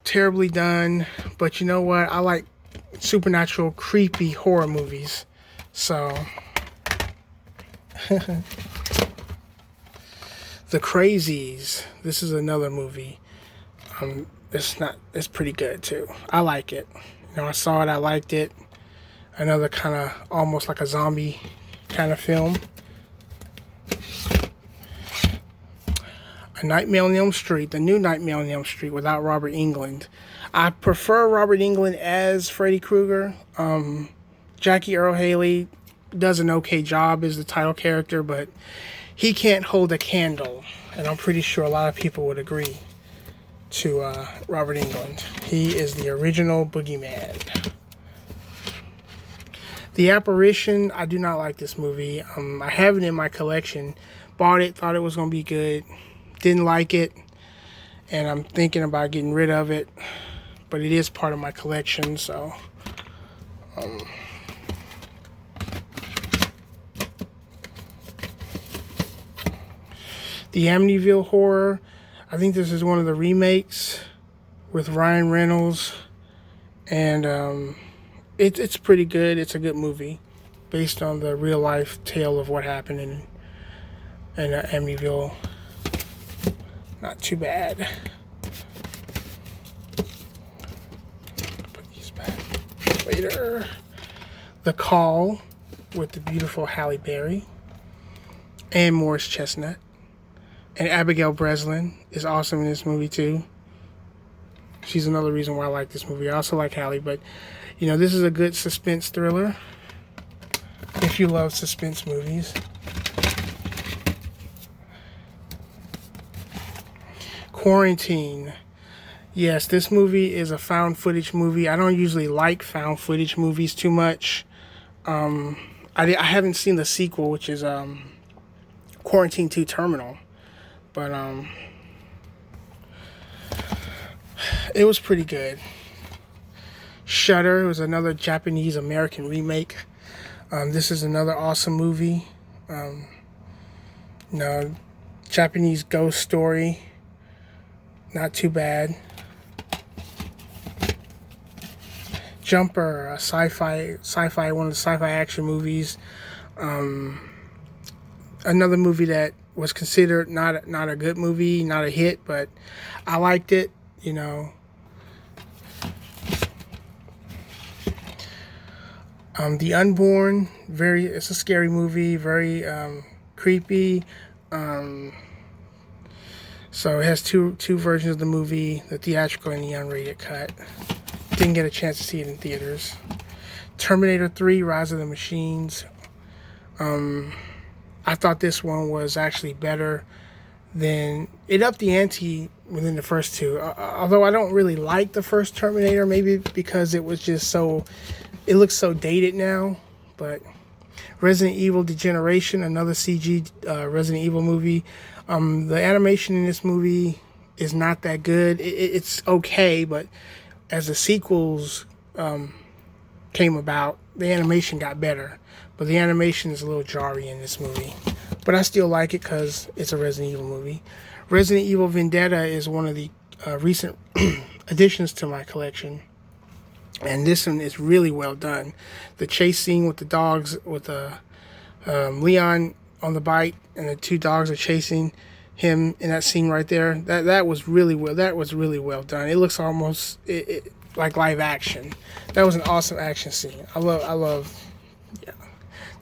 terribly done, but you know what? I like supernatural, creepy horror movies. So, The Crazies. This is another movie. It's pretty good too. I like it. I saw it, I liked it. Another kind of almost like a zombie kind of film. A Nightmare on Elm Street, the new Nightmare on Elm Street without Robert Englund. I prefer Robert Englund as Freddy Krueger. Jackie Earle Haley does an okay job as the title character, but he can't hold a candle. And I'm pretty sure a lot of people would agree to Robert Englund. He is the original boogeyman. The Apparition, I do not like this movie. I have it in my collection. Bought it, thought it was going to be good. Didn't like it. And I'm thinking about getting rid of it. But it is part of my collection, so... The Amityville Horror. I think this is one of the remakes with Ryan Reynolds. And it's pretty good. It's a good movie based on the real life tale of what happened in Amityville. Not too bad. Put these back later. The Call with the beautiful Halle Berry and Morris Chestnut. And Abigail Breslin is awesome in this movie too. She's another reason why I like this movie. I also like Halle, but this is a good suspense thriller if you love suspense movies. Quarantine. Yes, this movie is a found footage movie. I don't usually like found footage movies too much. I haven't seen the sequel, which is Quarantine 2 Terminal. But it was pretty good. Shutter was another Japanese-American remake. This is another awesome movie. Japanese ghost story. Not too bad. Jumper, a sci-fi, one of the sci-fi action movies. Another movie that was considered not a good movie, not a hit, but I liked it, The Unborn, it's a scary movie, very creepy. So it has two versions of the movie, the theatrical and the unrated cut. Didn't get a chance to see it in theaters. Terminator 3, Rise of the Machines. I thought this one was actually better than... It upped the ante within the first two. Although I don't really like the first Terminator, maybe because it was just so... It looks so dated now. But Resident Evil Degeneration, another CG Resident Evil movie. The animation in this movie is not that good. It's okay, but as the sequels came about, the animation got better. But the animation is a little jarring in this movie. But I still like it because it's a Resident Evil movie. Resident Evil Vendetta is one of the recent additions to my collection. And this one is really well done. The chase scene with the dogs, with Leon on the bike, and the two dogs are chasing him in that scene right there. That was really well. That was really well done. It looks almost like live action. That was an awesome action scene. I love. Yeah.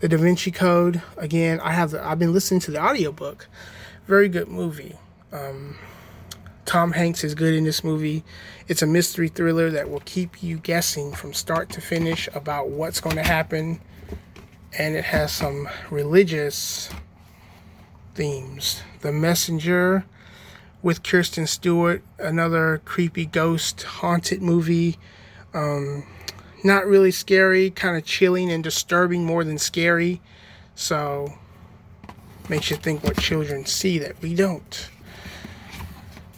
The Da Vinci Code. Again, I've been listening to the audiobook. Very good movie. Tom Hanks is good in this movie. It's a mystery thriller that will keep you guessing from start to finish about what's going to happen. And it has some religious themes. The Messenger with Kirsten Stewart, another creepy ghost haunted movie. Not really scary, kind of chilling and disturbing more than scary. So, makes you think what children see that we don't.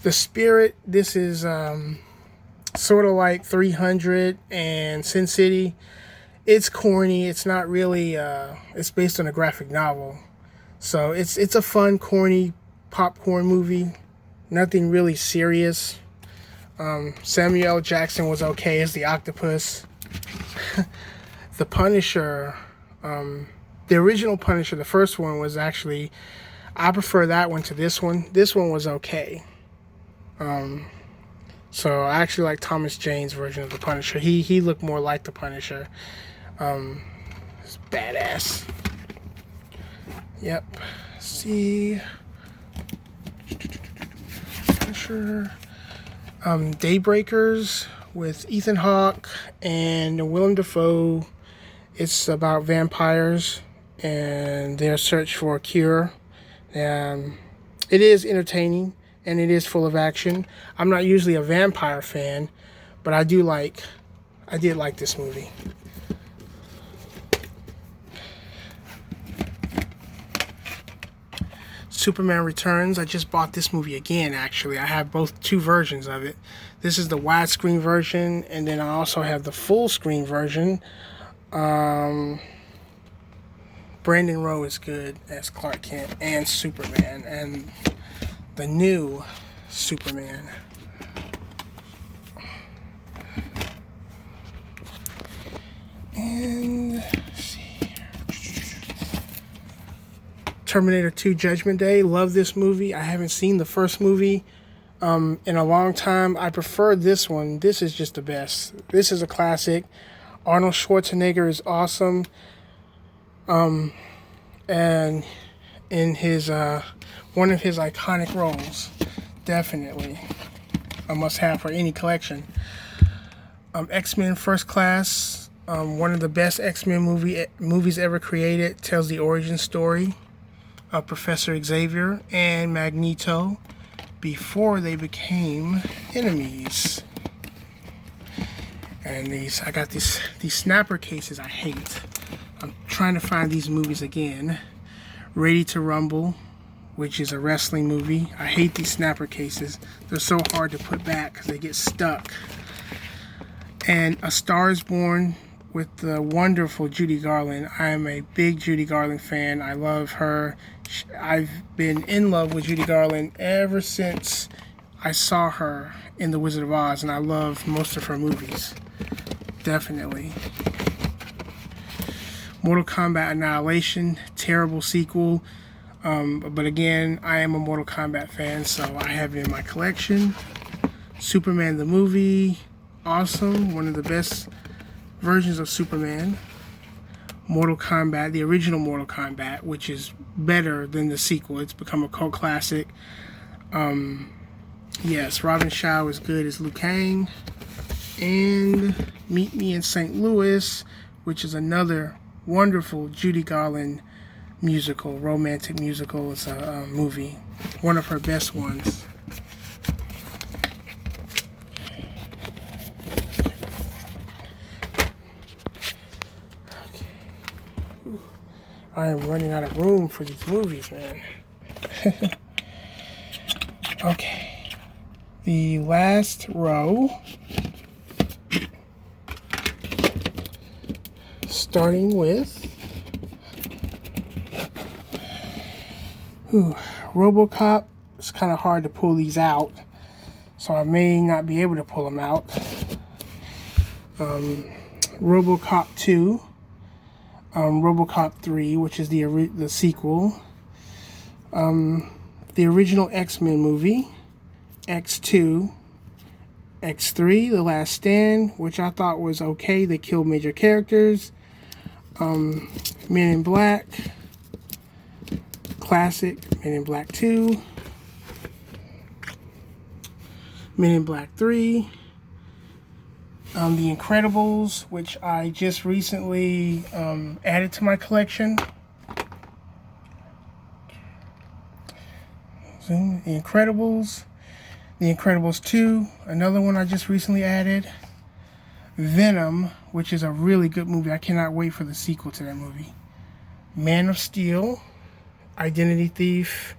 The Spirit, this is sort of like 300 and Sin City. It's corny. It's not really, it's based on a graphic novel. So it's a fun, corny popcorn movie. Nothing really serious. Samuel L. Jackson was okay as the octopus. The Punisher, the original Punisher, the first one was actually, I prefer that one to this one. This one was okay. So I actually like Thomas Jane's version of the Punisher. He looked more like the Punisher. It's badass. Yep. See. Punisher. Daybreakers with Ethan Hawke and Willem Dafoe. It's about vampires and their search for a cure. It is entertaining and it is full of action. I'm not usually a vampire fan, but I did like this movie. Superman Returns. I just bought this movie again, actually. I have two versions of it. This is the widescreen version, and then I also have the full screen version. Brandon Rowe is good as Clark Kent and Superman, and the new Superman. And let's see here. Terminator 2 Judgment Day. Love this movie. I haven't seen the first movie in a long time. I prefer this one. This is just the best. This is a classic. Arnold Schwarzenegger is awesome. And in his one of his iconic roles, definitely a must-have for any collection. X-Men First Class, one of the best X-Men movies ever created. Tells the origin story of Professor Xavier and Magneto before they became enemies. And I got these snapper cases I hate. I'm trying to find these movies again. Ready to Rumble, which is a wrestling movie. I hate these snapper cases. They're so hard to put back because they get stuck. And A Star is Born with the wonderful Judy Garland. I am a big Judy Garland fan. I love her. I've been in love with Judy Garland ever since I saw her in The Wizard of Oz, and I love most of her movies. Definitely. Mortal Kombat Annihilation, terrible sequel. But again, I am a Mortal Kombat fan, so I have it in my collection. Superman the movie, awesome. One of the best versions of Superman. Mortal Kombat, the original Mortal Kombat, which is better than the sequel. It's become a cult classic. Yes, Robin Shaw is good as Liu Kang. And Meet Me in St. Louis, which is another wonderful Judy Garland musical, romantic musical. It's a movie, one of her best ones. I am running out of room for these movies, man. Okay. The last row. Starting with RoboCop. It's kind of hard to pull these out, so I may not be able to pull them out. RoboCop 2. RoboCop 3, which is the sequel. The original X-Men movie. X2. X3, The Last Stand, which I thought was okay. They killed major characters. Men in Black. Classic. Men in Black 2. Men in Black 3. The Incredibles, which I just recently added to my collection. The Incredibles. The Incredibles 2, another one I just recently added. Venom, which is a really good movie. I cannot wait for the sequel to that movie. Man of Steel. Identity Thief.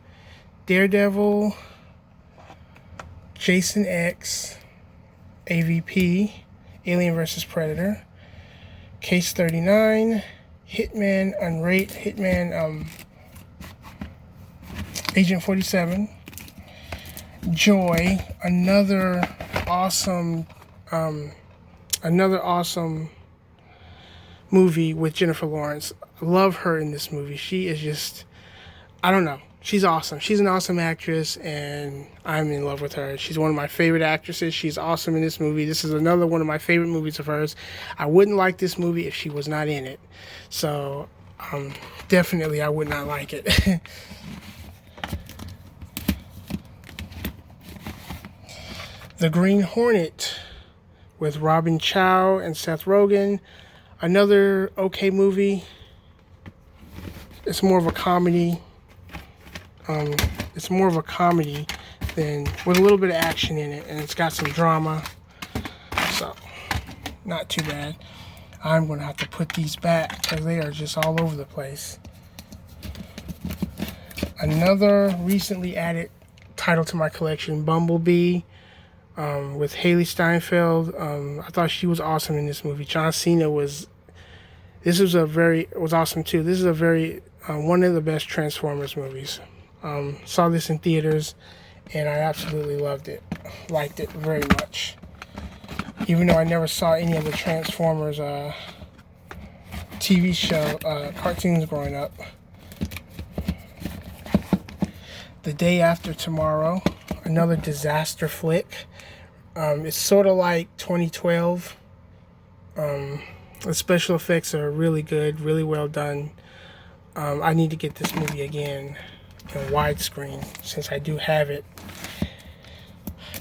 Daredevil. Jason X. AVP. Alien vs. Predator. Case 39. Hitman, Agent 47. Joy, another awesome, another awesome movie with Jennifer Lawrence. I love her in this movie. She is just, I don't know. She's awesome. She's an awesome actress, and I'm in love with her. She's one of my favorite actresses. She's awesome in this movie. This is another one of my favorite movies of hers. I wouldn't like this movie if she was not in it. So, definitely I would not like it. The Green Hornet with Robin Chow and Seth Rogen. Another okay movie. It's more of a comedy. It's more of a comedy than with a little bit of action in it, and it's got some drama. So, not too bad. I'm going to have to put these back because they are just all over the place. Another recently added title to my collection, Bumblebee, with Haley Steinfeld. I thought she was awesome in this movie. John Cena was awesome too. This is a very one of the best Transformers movies. Saw this in theaters, and I absolutely loved it. Liked it very much. Even though I never saw any of the Transformers TV show cartoons growing up. The Day After Tomorrow, another disaster flick. It's sort of like 2012. The special effects are really good, really well done. I need to get this movie again in widescreen since I do have it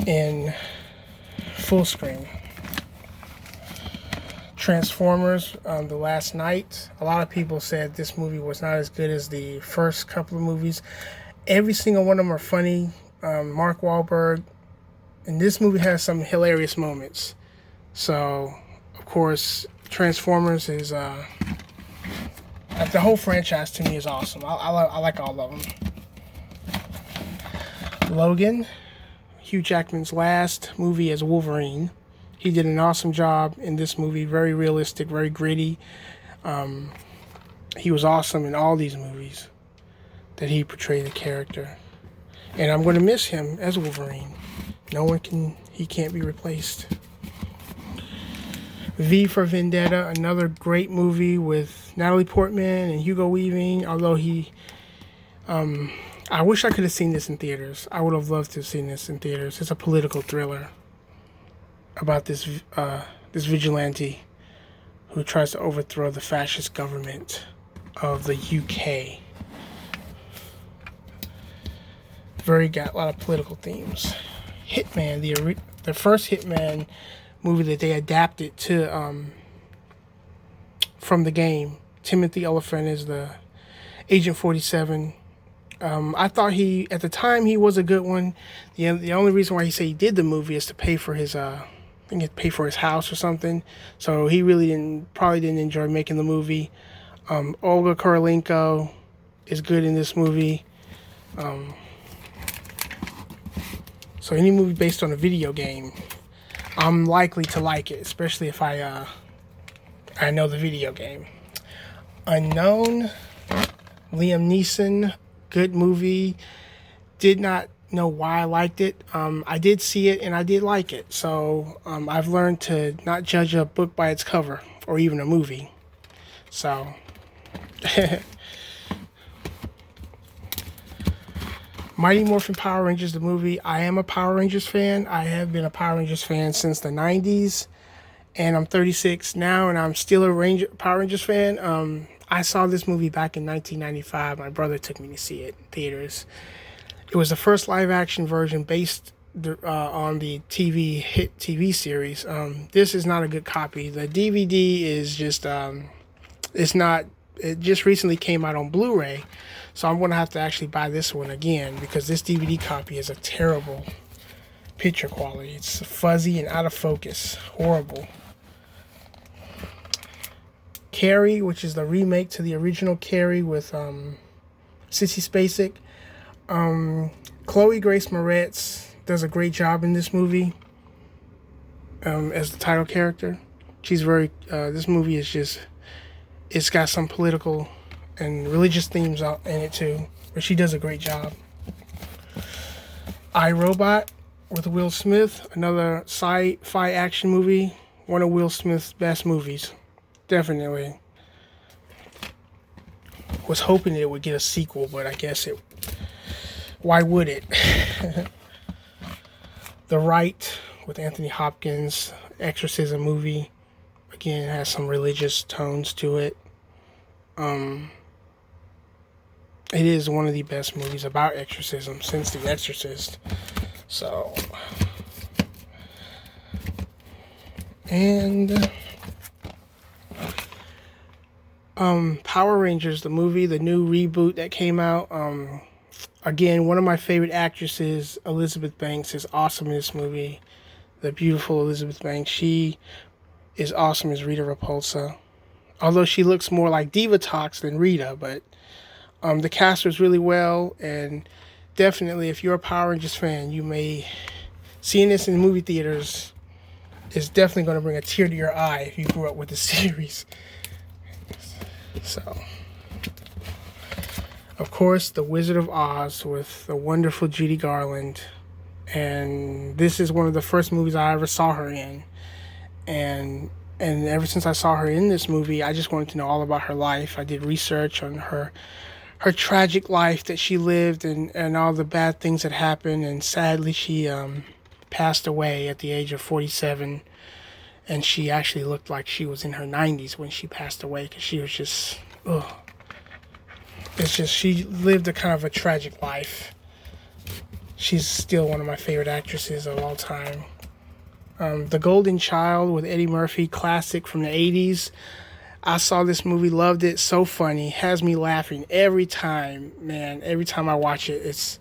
in full screen. Transformers, The Last Night. A lot of people said this movie was not as good as the first couple of movies. Every single one of them are funny. Mark Wahlberg. And this movie has some hilarious moments. So, of course, Transformers is... the whole franchise to me is awesome. I like all of them. Logan. Hugh Jackman's last movie as Wolverine. He did an awesome job in this movie. Very realistic, very gritty. He was awesome in all these movies that he portrayed the character. And I'm going to miss him as Wolverine. He can't be replaced. V for Vendetta, another great movie with Natalie Portman and Hugo Weaving. Although I wish I could have seen this in theaters. I would have loved to have seen this in theaters. It's a political thriller about this vigilante who tries to overthrow the fascist government of the UK. Got a lot of political themes. Hitman, the first Hitman movie that they adapted to from the game. Timothy Olyphant is the Agent 47. I thought at the time he was a good one. The only reason why he said he did the movie is to pay for his pay for his house or something. So he really probably didn't enjoy making the movie. Olga Kurylenko is good in this movie. So any movie based on a video game, I'm likely to like it, especially if I know the video game. Unknown, Liam Neeson, good movie. Did not know why I liked it. I did see it and I did like it. So I've learned to not judge a book by its cover or even a movie. So Mighty Morphin Power Rangers, the movie. I am a Power Rangers fan. I have been a Power Rangers fan since the 90s. And I'm 36 now, and I'm still a Power Rangers fan. I saw this movie back in 1995. My brother took me to see it in theaters. It was the first live-action version based on the hit TV series. This is not a good copy. The DVD is just... It just recently came out on Blu-ray. So I'm going to have to actually buy this one again because this DVD copy is a terrible picture quality. It's fuzzy and out of focus. Horrible. Carrie, which is the remake to the original Carrie with Sissy Spacek. Chloe Grace Moretz does a great job in this movie as the title character. She's very... this movie is just... It's got some political and religious themes in it too, but she does a great job. iRobot, with Will Smith, another sci-fi action movie. One of Will Smith's best movies, definitely. Was hoping it would get a sequel, but I guess it. Why would it? The Right with Anthony Hopkins, Exorcism movie. Again, it has some religious tones to it. It is one of the best movies about exorcism since The Exorcist. So, and Power Rangers, the movie, the new reboot that came out. Again, one of my favorite actresses, Elizabeth Banks, is awesome in this movie. The beautiful Elizabeth Banks. She is awesome as Rita Repulsa. Although she looks more like Divatox than Rita, but the cast was really well, and definitely, if you're a Power Rangers fan, you may seeing this in the movie theaters is definitely going to bring a tear to your eye if you grew up with the series. So, of course, The Wizard of Oz with the wonderful Judy Garland, and this is one of the first movies I ever saw her in, and ever since I saw her in this movie, I just wanted to know all about her life. I did research on her tragic life that she lived, and all the bad things that happened, and sadly she passed away at the age of 47, and she actually looked like she was in her 90s when she passed away, because she was just, it's just, she lived a kind of a tragic life. She's still one of my favorite actresses of all time. The Golden Child with Eddie Murphy, classic from the 80s. I saw this movie, loved it, so funny, has me laughing every time, man. Every time I watch it,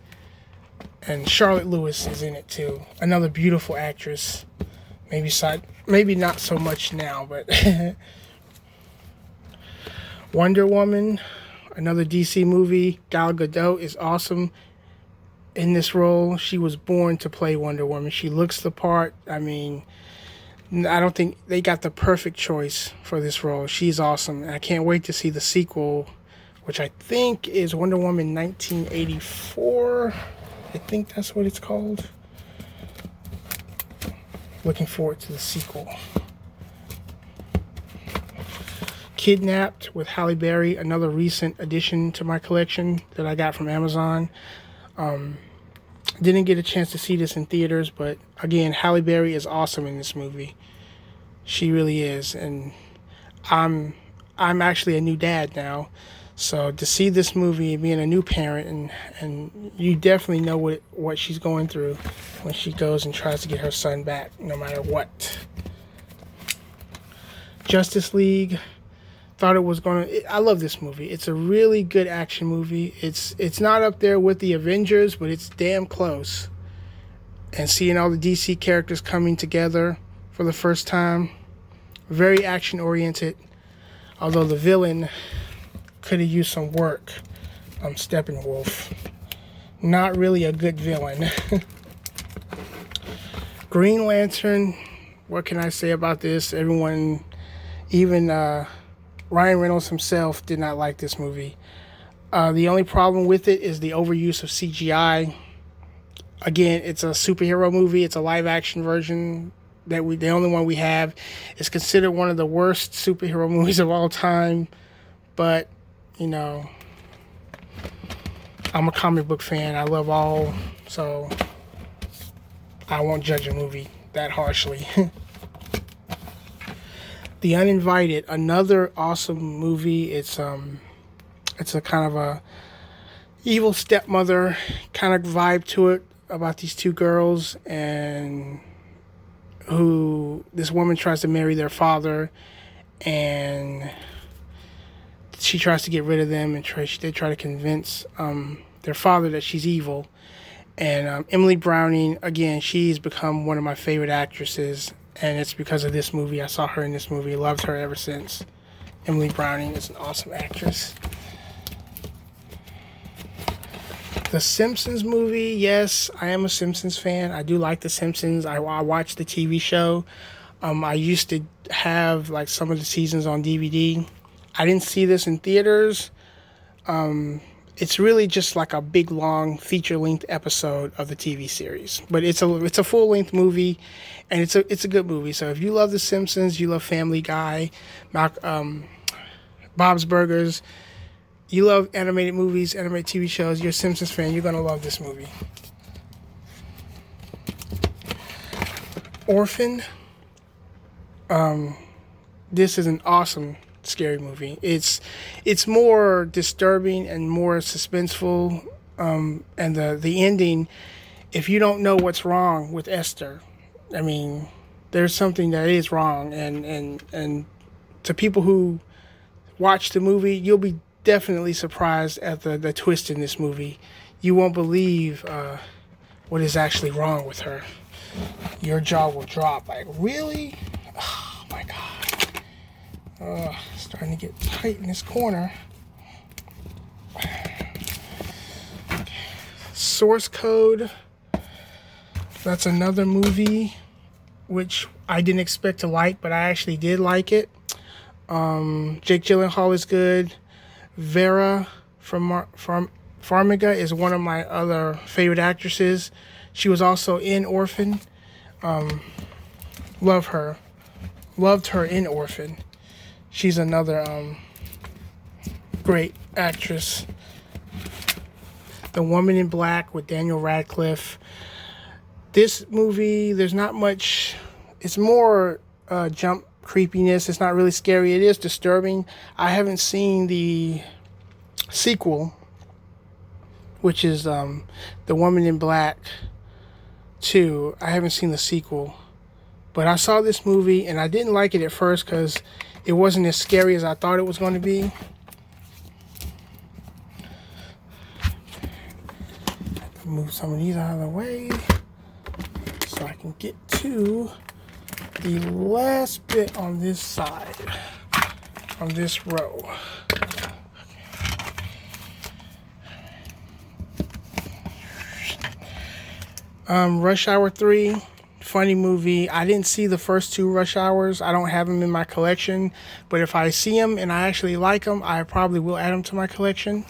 and Charlotte Lewis is in it too. Another beautiful actress. Maybe not so much now, but Wonder Woman, another DC movie. Gal Gadot is awesome in this role. She was born to play Wonder Woman. She looks the part. I mean, I don't think they got the perfect choice for this role. She's awesome. And I can't wait to see the sequel, which I think is Wonder Woman 1984. I think that's what it's called. Looking forward to the sequel. Kidnapped with Halle Berry, another recent addition to my collection that I got from Amazon. Didn't get a chance to see this in theaters, but again, Halle Berry is awesome in this movie. She really is, and I'm actually a new dad now, so to see this movie, being a new parent, and you definitely know what she's going through when she goes and tries to get her son back, no matter what. Justice League. Thought it was I love this movie. It's a really good action movie. It's not up there with the Avengers, but it's damn close. And seeing all the DC characters coming together for the first time, very action oriented. Although the villain could have used some work. Steppenwolf, not really a good villain. Green Lantern. What can I say about this? Everyone, even Ryan Reynolds himself did not like this movie. The only problem with it is the overuse of CGI. Again, it's a superhero movie. It's a live-action version the only one we have. It's considered one of the worst superhero movies of all time. But, you know, I'm a comic book fan. I love all, so I won't judge a movie that harshly. The Uninvited, another awesome movie. It's a kind of a evil stepmother kind of vibe to it, about these two girls, and who this woman tries to marry their father, and she tries to get rid of them, and they try to convince their father that she's evil. And Emily Browning, again, she's become one of my favorite actresses. And it's because of this movie. I saw her in this movie. Loved her ever since. Emily Browning is an awesome actress. The Simpsons movie. Yes, I am a Simpsons fan. I do like The Simpsons. I watch the TV show. I used to have like some of the seasons on DVD. I didn't see this in theaters. It's really just like a big long feature length episode of the TV series, but it's a full length movie, and it's a good movie. So if you love The Simpsons, you love Family Guy, Bob's Burgers, you love animated movies, animated TV shows, you're a Simpsons fan, you're gonna love this movie. Orphan. This is an awesome scary movie. It's more disturbing and more suspenseful. And the ending, if you don't know what's wrong with Esther, I mean, there's something that is wrong. And to people who watch the movie, you'll be definitely surprised at the twist in this movie. You won't believe what is actually wrong with her. Your jaw will drop. Like, really? Oh my God. Starting to get tight in this corner. Source Code. That's another movie which I didn't expect to like, but I actually did like it. Jake Gyllenhaal is good. Vera from Farmiga is one of my other favorite actresses. She was also in Orphan. Love her. Loved her in Orphan. She's another great actress. The Woman in Black with Daniel Radcliffe. This movie, there's not much. It's more jump creepiness. It's not really scary. It is disturbing. I haven't seen the sequel, which is The Woman in Black 2. I haven't seen the sequel. But I saw this movie, and I didn't like it at first because it wasn't as scary as I thought it was going to be. Move some of these out of the way so I can get to the last bit on this side, on this row. Rush Hour 3, funny movie. I didn't see the first two Rush Hours. I don't have them in my collection, but if I see them and I actually like them, I probably will add them to my collection.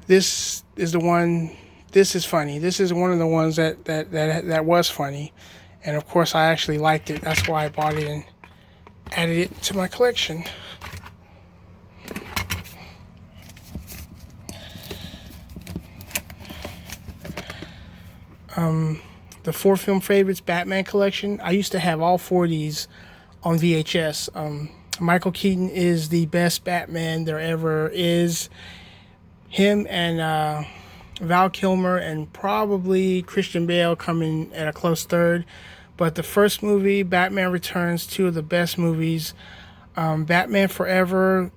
This is the one. This is funny. This is one of the ones that was funny, and of course I actually liked it. That's why I bought it and added it to my collection. The 4 film favorites Batman collection. I used to have all 4 of these on VHS. Michael Keaton is the best Batman there ever is. Him and Val Kilmer and probably Christian Bale coming at a close third. But the first movie, Batman Returns, 2 of the best movies. Batman Forever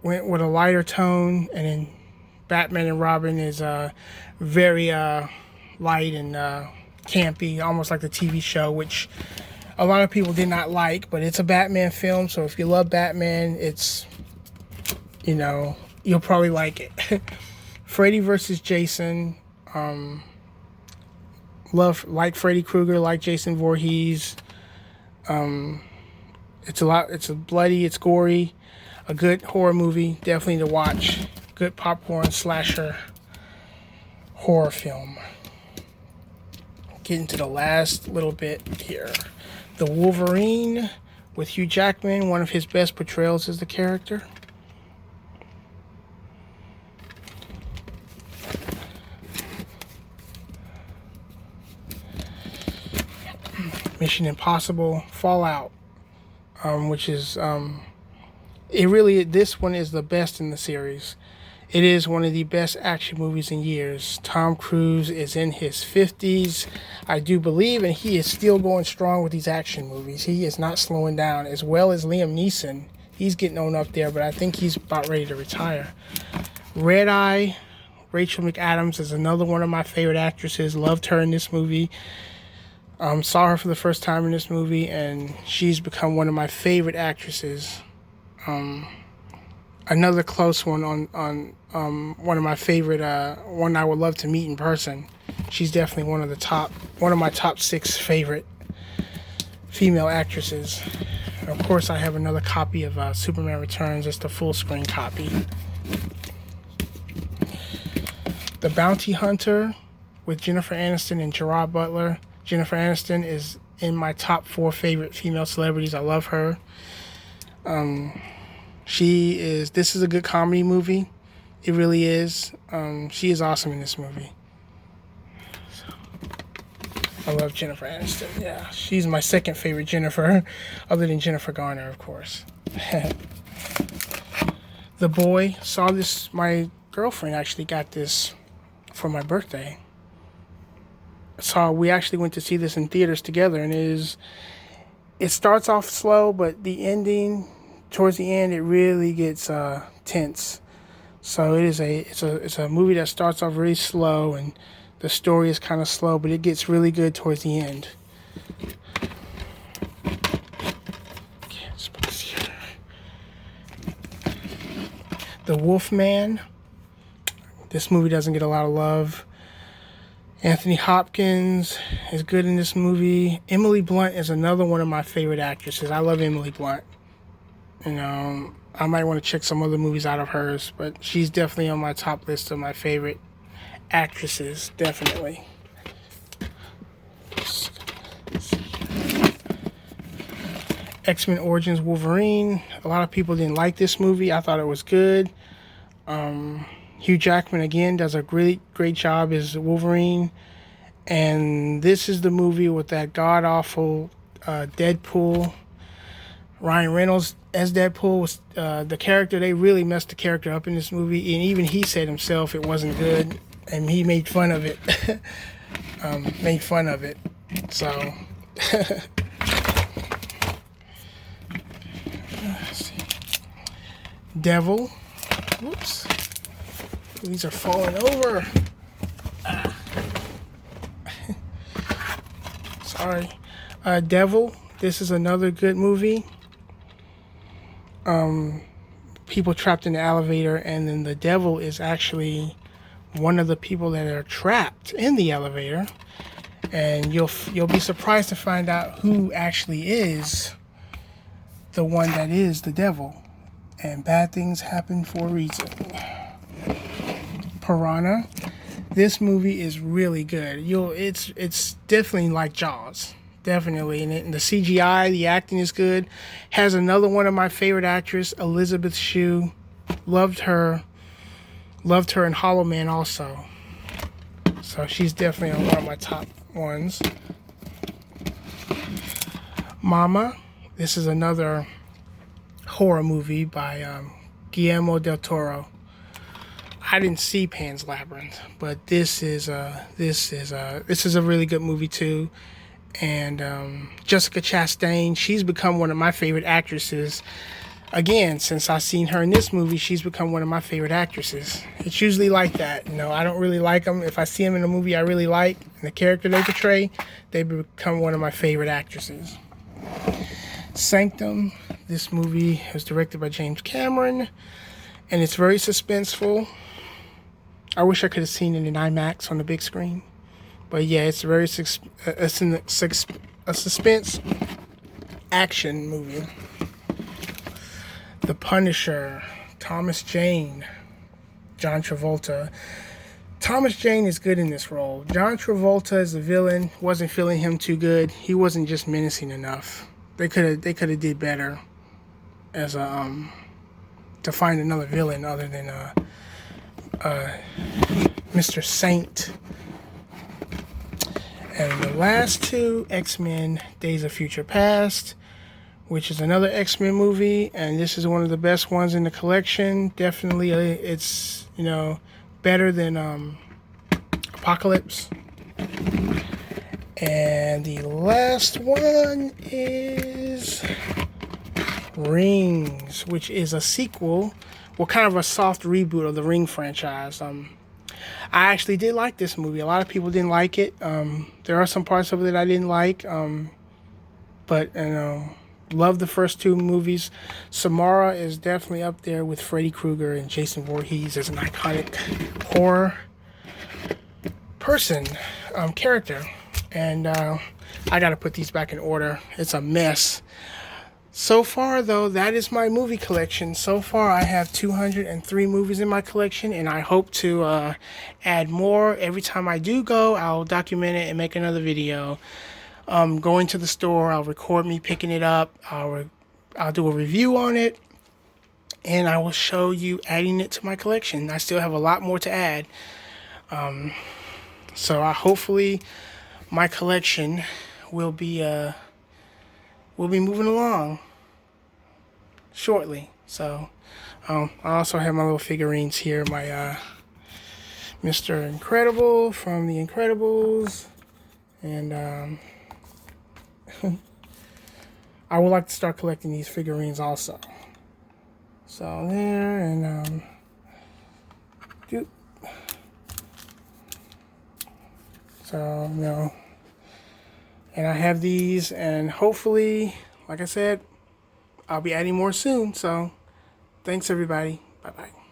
went with a lighter tone, and then Batman and Robin is very light and campy, almost like the TV show, which a lot of people did not like, but it's a Batman film, so if you love Batman, it's, you'll probably like it. Freddy versus Jason, like Freddy Krueger, like Jason Voorhees. It's bloody, it's gory, a good horror movie, definitely to watch. Good popcorn slasher horror film. Getting to the last little bit here. The Wolverine with Hugh Jackman, one of his best portrayals as the character. Mission Impossible Fallout, which is this one is the best in the series. It is one of the best action movies in years. Tom Cruise is in his 50s, I do believe, and he is still going strong with these action movies. He is not slowing down, as well as Liam Neeson. He's getting on up there, but I think he's about ready to retire. Red Eye, Rachel McAdams is another one of my favorite actresses. Loved her in this movie. Saw her for the first time in this movie, and she's become one of my favorite actresses. Another close one on one of my favorite, one I would love to meet in person. She's definitely one of my top 6 favorite female actresses. And of course, I have another copy of Superman Returns. It's the full screen copy. The Bounty Hunter with Jennifer Aniston and Gerard Butler. Jennifer Aniston is in my top 4 favorite female celebrities. I love her. This is a good comedy movie. It really is. She is awesome in this movie. I love Jennifer Aniston. Yeah, she's my second favorite Jennifer, other than Jennifer Garner, of course. The Boy. Saw this. My girlfriend actually got this for my birthday. So we actually went to see this in theaters together, and it starts off slow, but the ending, towards the end, it really gets tense. So it's a movie that starts off really slow, and the story is kind of slow, but it gets really good towards the end. Okay, let's put this here. The Wolfman. This movie doesn't get a lot of love. Anthony Hopkins is good in this movie. Emily Blunt is another one of my favorite actresses. I love Emily Blunt. I might want to check some other movies out of hers, but she's definitely on my top list of my favorite actresses, definitely. X-Men Origins Wolverine. A lot of people didn't like this movie. I thought it was good. Hugh Jackman, again, does a really great job as Wolverine. And this is the movie with that god-awful Deadpool. Ryan Reynolds as Deadpool was the character. They really messed the character up in this movie. And even he said himself it wasn't good. And he made fun of it. So... Let's see. Devil. Whoops. These are falling over. Sorry. Devil. This is another good movie. People trapped in the elevator, and then the devil is actually one of the people that are trapped in the elevator. And you'll be surprised to find out who actually is the one that is the devil. And bad things happen for a reason. Piranha. This movie is really good. It's definitely like Jaws. Definitely. And the CGI, the acting is good. Has another one of my favorite actresses, Elizabeth Shue. Loved her in Hollow Man also. So she's definitely one of my top ones. Mama. This is another horror movie by Guillermo del Toro. I didn't see Pan's Labyrinth, but this is a really good movie too. And Jessica Chastain, she's become one of my favorite actresses. Again, since I've seen her in this movie, she's become one of my favorite actresses. It's usually like that. I don't really like them. If I see them in a movie I really like, and the character they portray, they become one of my favorite actresses. Sanctum. This movie was directed by James Cameron, and it's very suspenseful. I wish I could have seen it in IMAX on the big screen. But yeah, it's a suspense action movie. The Punisher, Thomas Jane, John Travolta. Thomas Jane is good in this role. John Travolta as the villain, wasn't feeling him too good. He wasn't just menacing enough. They could have did better as to find another villain other than Mr. Saint. And the last two, X-Men Days of Future Past, which is another X-Men movie, and this is one of the best ones in the collection. Definitely, it's better than Apocalypse. And the last one is Rings, which is a sequel, kind of a soft reboot of the Ring franchise. I actually did like this movie. A lot of people didn't like it. There are some parts of it that I didn't like, but love the first two movies. Samara is definitely up there with Freddy Krueger and Jason Voorhees as an iconic horror character. And I got to put these back in order. It's a mess. So far, though, that is my movie collection. So far, I have 203 movies in my collection, and I hope to add more. Every time I do go, I'll document it and make another video. Going to the store, I'll record me picking it up. I'll do a review on it, and I will show you adding it to my collection. I still have a lot more to add. So hopefully my collection will be moving along shortly. So I also have my little figurines here. My Mr. Incredible from The Incredibles, and I would like to start collecting these figurines also. So there, and so and I have these, and hopefully, like I said, I'll be adding more soon. So thanks everybody. Bye bye.